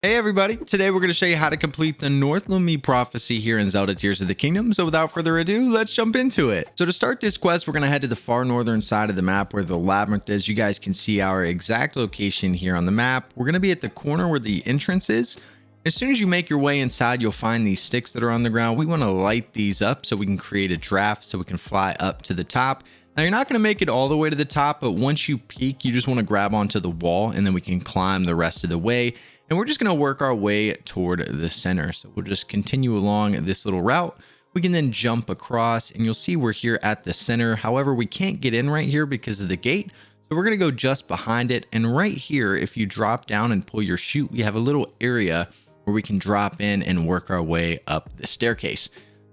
Hey everybody, today we're going to show you how to complete the North Lomei prophecy here in Zelda Tears of the Kingdom. So without further ado, let's jump into it. So to start this quest, we're going to head to the far northern side of the map where the labyrinth is. You guys can see our exact location here on the map. We're going to be at the corner where the entrance is. As soon as you make your way inside, you'll find these sticks that are on the ground. We want to light these up so we can create a draft so we can fly up to the top. Now you're not going to make it all the way to the top, but once you peak, you just want to grab onto the wall and then we can climb the rest of the way. And we're just going to work our way toward the center. So we'll just continue along this little route. We can then jump across and you'll see we're here at the center. However, we can't get in right here because of the gate. So we're going to go just behind it. And right here, if you drop down and pull your chute, we have a little area where we can drop in and work our way up the staircase.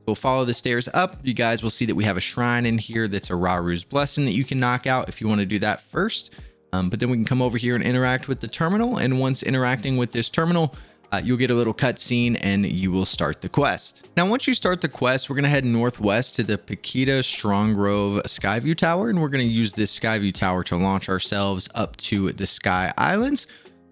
We'll follow the stairs up. You guys will see that we have a shrine in here that's a Raru's blessing that you can knock out if you want to do that first. But then we can come over here and interact with the terminal. And once interacting with this terminal, you'll get a little cutscene and you will start the quest. Now, once you start the quest, we're going to head northwest to the Paquita Stronggrove Skyview Tower. And we're going to use this Skyview Tower to launch ourselves up to the Sky Islands.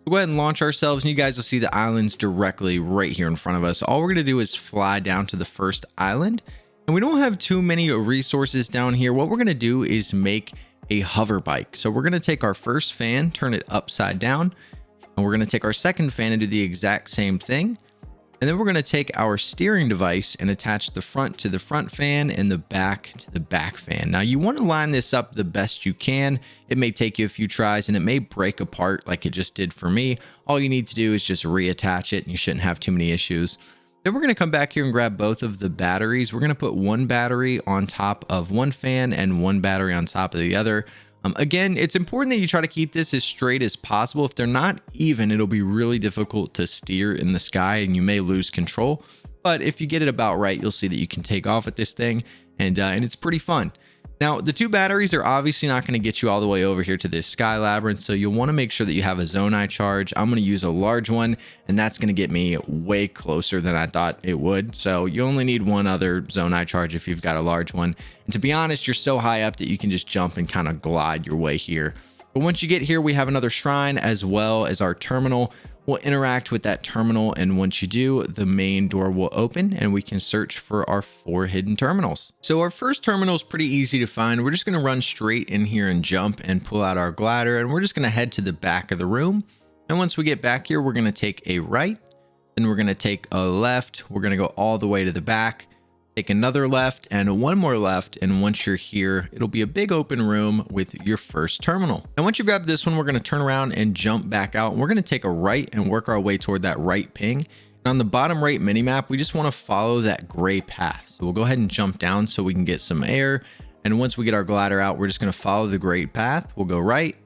We'll go ahead and launch ourselves and you guys will see the islands directly right here in front of us. All we're going to do is fly down to the first island. And we don't have too many resources down here. What we're going to do is make a hover bike. So we're going to take our first fan, turn it upside down, and we're going to take our second fan and do the exact same thing. And then we're going to take our steering device and attach the front to the front fan and the back to the back fan. Now you want to line this up the best you can. It may take you a few tries and it may break apart like it just did for me. All you need to do is just reattach it and you shouldn't have too many issues. Then we're going to come back here and grab both of the batteries. We're going to put one battery on top of one fan and one battery on top of the other. Again, it's important that you try to keep this as straight as possible. If they're not even, it'll be really difficult to steer in the sky and you may lose control. But if you get it about right, you'll see that you can take off at this thing and it's pretty fun. Now, the two batteries are obviously not going to get you all the way over here to this sky labyrinth, so you'll want to make sure that you have a Zonai charge. I'm going to use a large one, and that's going to get me way closer than I thought it would. So you only need one other Zonai charge if you've got a large one. And to be honest, you're so high up that you can just jump and kind of glide your way here. But once you get here, we have another shrine as well as our terminal. We'll interact with that terminal, and once you do, the main door will open and we can search for our 4 hidden terminals. So our first terminal is pretty easy to find. We're just going to run straight in here and jump and pull out our glider, and we're just going to head to the back of the room. And once we get back here, we're going to take a right, then we're going to take a left. We're going to go all the way to the back, take another left and one more left. And once you're here, it'll be a big open room with your first terminal. And once you grab this one, we're going to turn around and jump back out. And we're going to take a right and work our way toward that right ping. And on the bottom right minimap, we just want to follow that gray path. So we'll go ahead and jump down so we can get some air. And once we get our glider out, we're just going to follow the gray path. We'll go right,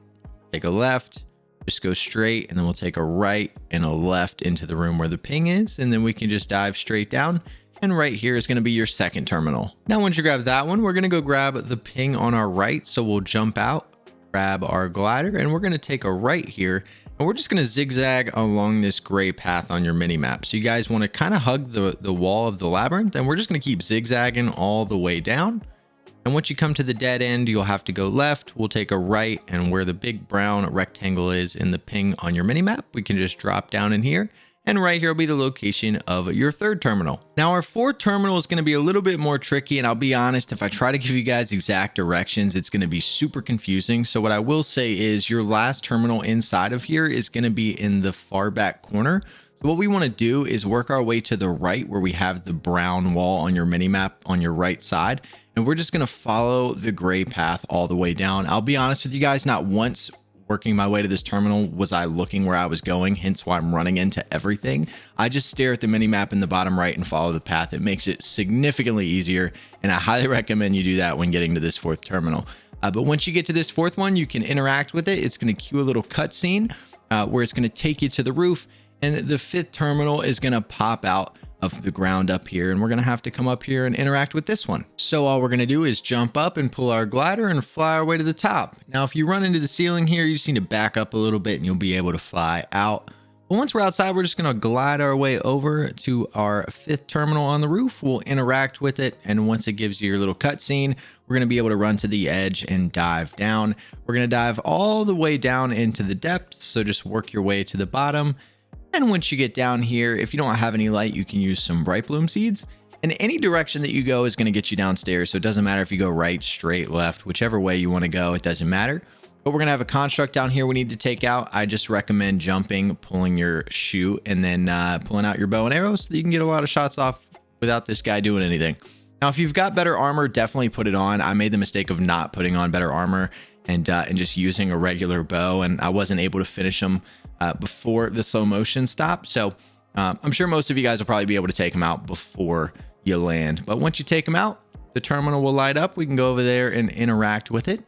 take a left, just go straight, and then we'll take a right and a left into the room where the ping is. And then we can just dive straight down. And right here is going to be your second terminal. Now, once you grab that one, we're going to go grab the ping on our right. So we'll jump out, grab our glider, and we're going to take a right here. And we're just going to zigzag along this gray path on your mini map. So you guys want to kind of hug the wall of the labyrinth, and we're just going to keep zigzagging all the way down. And once you come to the dead end, you'll have to go left. We'll take a right, and where the big brown rectangle is in the ping on your mini map, we can just drop down in here. And right here will be the location of your third terminal. Now, our fourth terminal is going to be a little bit more tricky. And I'll be honest, if I try to give you guys exact directions, it's going to be super confusing. So what I will say is your last terminal inside of here is going to be in the far back corner. So what we want to do is work our way to the right where we have the brown wall on your mini map on your right side. And we're just going to follow the gray path all the way down. I'll be honest with you guys, not once working my way to this terminal was I looking where I was going, hence why I'm running into everything. I just stare at the mini map in the bottom right and follow the path. It makes it significantly easier, and I highly recommend you do that when getting to this fourth terminal. But once you get to this fourth one, you can interact with it. It's going to cue a little cutscene where it's going to take you to the roof, and the fifth terminal is going to pop out of the ground up here, and we're going to have to come up here and interact with this one. So all we're going to do is jump up and pull our glider and fly our way to the top. Now, if you run into the ceiling here, you just need to back up a little bit and you'll be able to fly out. But once we're outside, we're just going to glide our way over to our fifth terminal on the roof. We'll interact with it, and once it gives you your little cutscene, we're going to be able to run to the edge and dive down. We're going to dive all the way down into the depths, so just work your way to the bottom. And once you get down here, if you don't have any light, you can use some bright bloom seeds. And any direction that you go is going to get you downstairs. So it doesn't matter if you go right, straight, left, whichever way you want to go, it doesn't matter. But we're going to have a construct down here we need to take out. I just recommend jumping, pulling your shoot, and then pulling out your bow and arrows so that you can get a lot of shots off without this guy doing anything. Now, if you've got better armor, definitely put it on. I made the mistake of not putting on better armor and just using a regular bow, and I wasn't able to finish them before the slow motion stopped. So I'm sure most of you guys will probably be able to take them out before you land. But once you take them out, the terminal will light up. We can go over there and interact with it,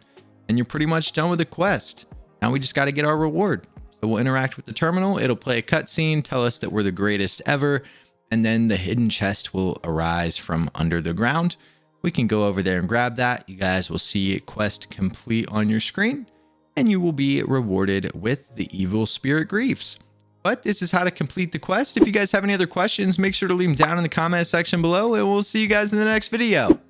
and you're pretty much done with the quest. Now we just got to get our reward. So we'll interact with the terminal. It'll play a cutscene, tell us that we're the greatest ever, and then the hidden chest will arise from under the ground. We can go over there and grab that. You guys will see quest complete on your screen, and you will be rewarded with the evil spirit greaves. But this is how to complete the quest. If you guys have any other questions, make sure to leave them down in the comment section below, and we'll see you guys in the next video.